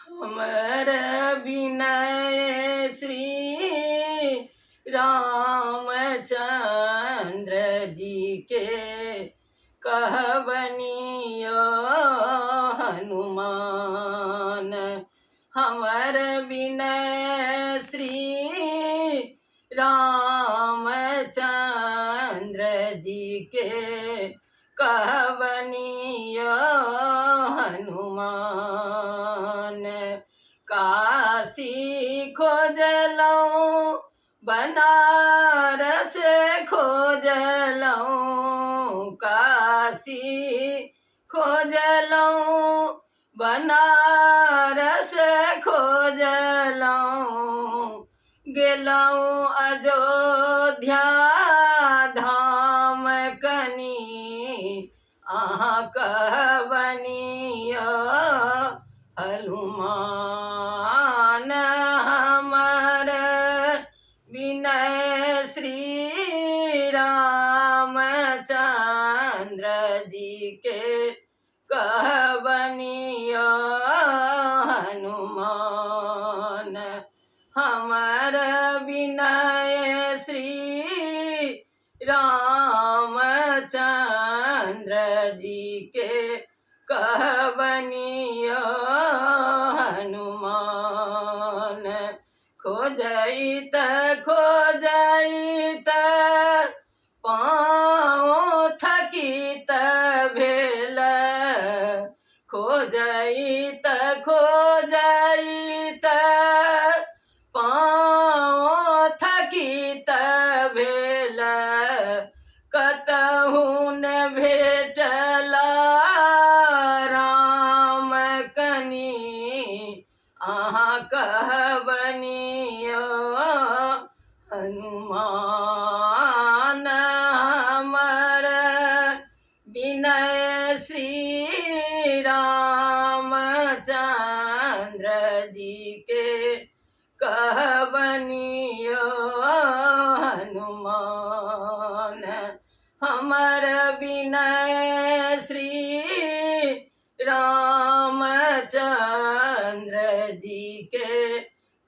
हमर विनय श्री रामचंद्र जी के कहबनियो हनुमान। हमर विनय श्री रामचंद्र जी के कहबनियो हनुमान। काशी खोजलऊँ बनारस खोजलऊँ, काशी खोजलऊँ बनारस खोजलऊँ, गेलऊँ अयोध्या धाम कनी अहाँ कहबनियो हनुमान। हमर विनय श्री रामचंद्र जी के कहबनियो हनुमान। हमर विनय श्री रामचंद्र जी के कहबनियो हनुमान। खोजइत खोजइत पाँव थकित भेल, खोजइत खोजइत पाँव थकित भेल, कतहु न भेटला राम कनी अहाँ कहबनियो हनुमान। हमर विनय श्री रामचंद्र जी के कहबनियो हनुमान। हमर विनय श्री रामचंद्र जी के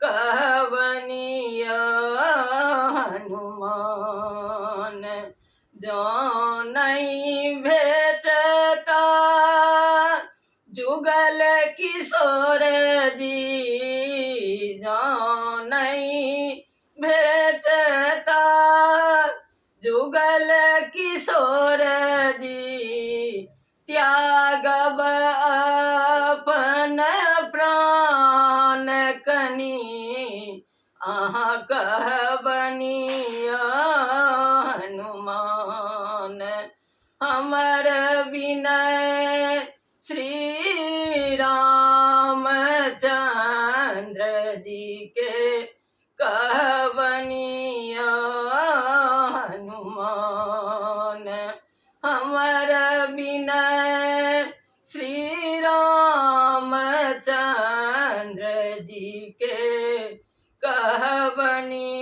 कहबनियो हनुमान। जो नहीं भेटता जुगल किशोर जी, जो नहीं भेटता जुगल किशोर जी, त्यागब अपन प्राण कनी अहाँ कहबनियो हनुमान। हमर विनय श्री रामचंद्र जी के कहबनियो हनुमान। हमर विनय श्री रामचंद्र जी के कहबनियो